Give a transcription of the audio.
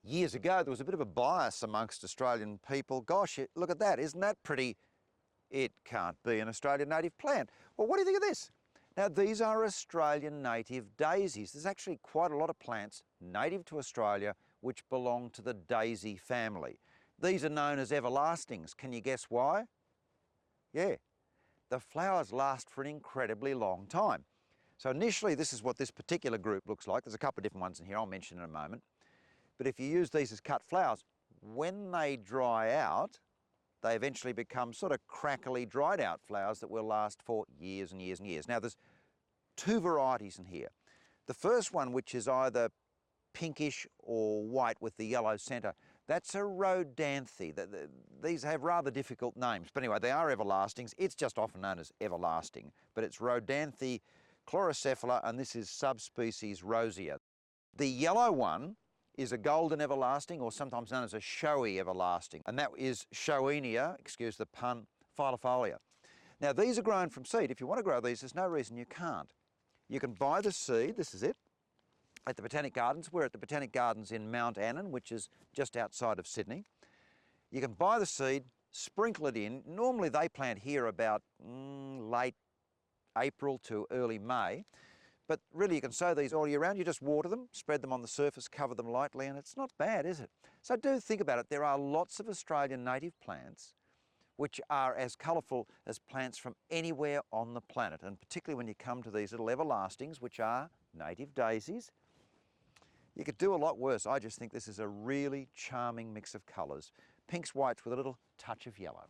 Years ago, there was a bit of a bias amongst Australian people. Gosh, look at that, isn't that pretty? It can't be an Australian native plant. Well, what do you think of this? Now, these are Australian native daisies. There's actually quite a lot of plants native to Australia which belong to the daisy family. These are known as everlastings. Can you guess why? Yeah, the flowers last for an incredibly long time. So initially, this is what this particular group looks like. There's a couple of different ones in here I'll mention in a moment. But if you use these as cut flowers, when they dry out, they eventually become sort of crackly, dried out flowers that will last for years and years and years. Now, there's two varieties in here. The first one, which is either pinkish or white with the yellow centre, that's a Rhodanthe. These have rather difficult names, but anyway, they are everlastings. It's just often known as everlasting, but it's Rhodanthe, chlorocephala, and this is subspecies Rosea. The yellow one is a golden everlasting, or sometimes known as a showy everlasting, and that is Schoenia, excuse the pun, filifolia. Now, these are grown from seed. If you want to grow these, there's no reason you can't. You can buy the seed, this is it, at the Botanic Gardens. We're at the Botanic Gardens in Mount Annan, which is just outside of Sydney. You can buy the seed, sprinkle it in. Normally they plant here about late April to early May. But really you can sow these all year round. You just water them, spread them on the surface, cover them lightly, and it's not bad, is it? So do think about it. There are lots of Australian native plants which are as colourful as plants from anywhere on the planet, and particularly when you come to these little everlastings, which are native daisies. You could do a lot worse. I just think this is a really charming mix of colours. Pinks, whites with a little touch of yellow.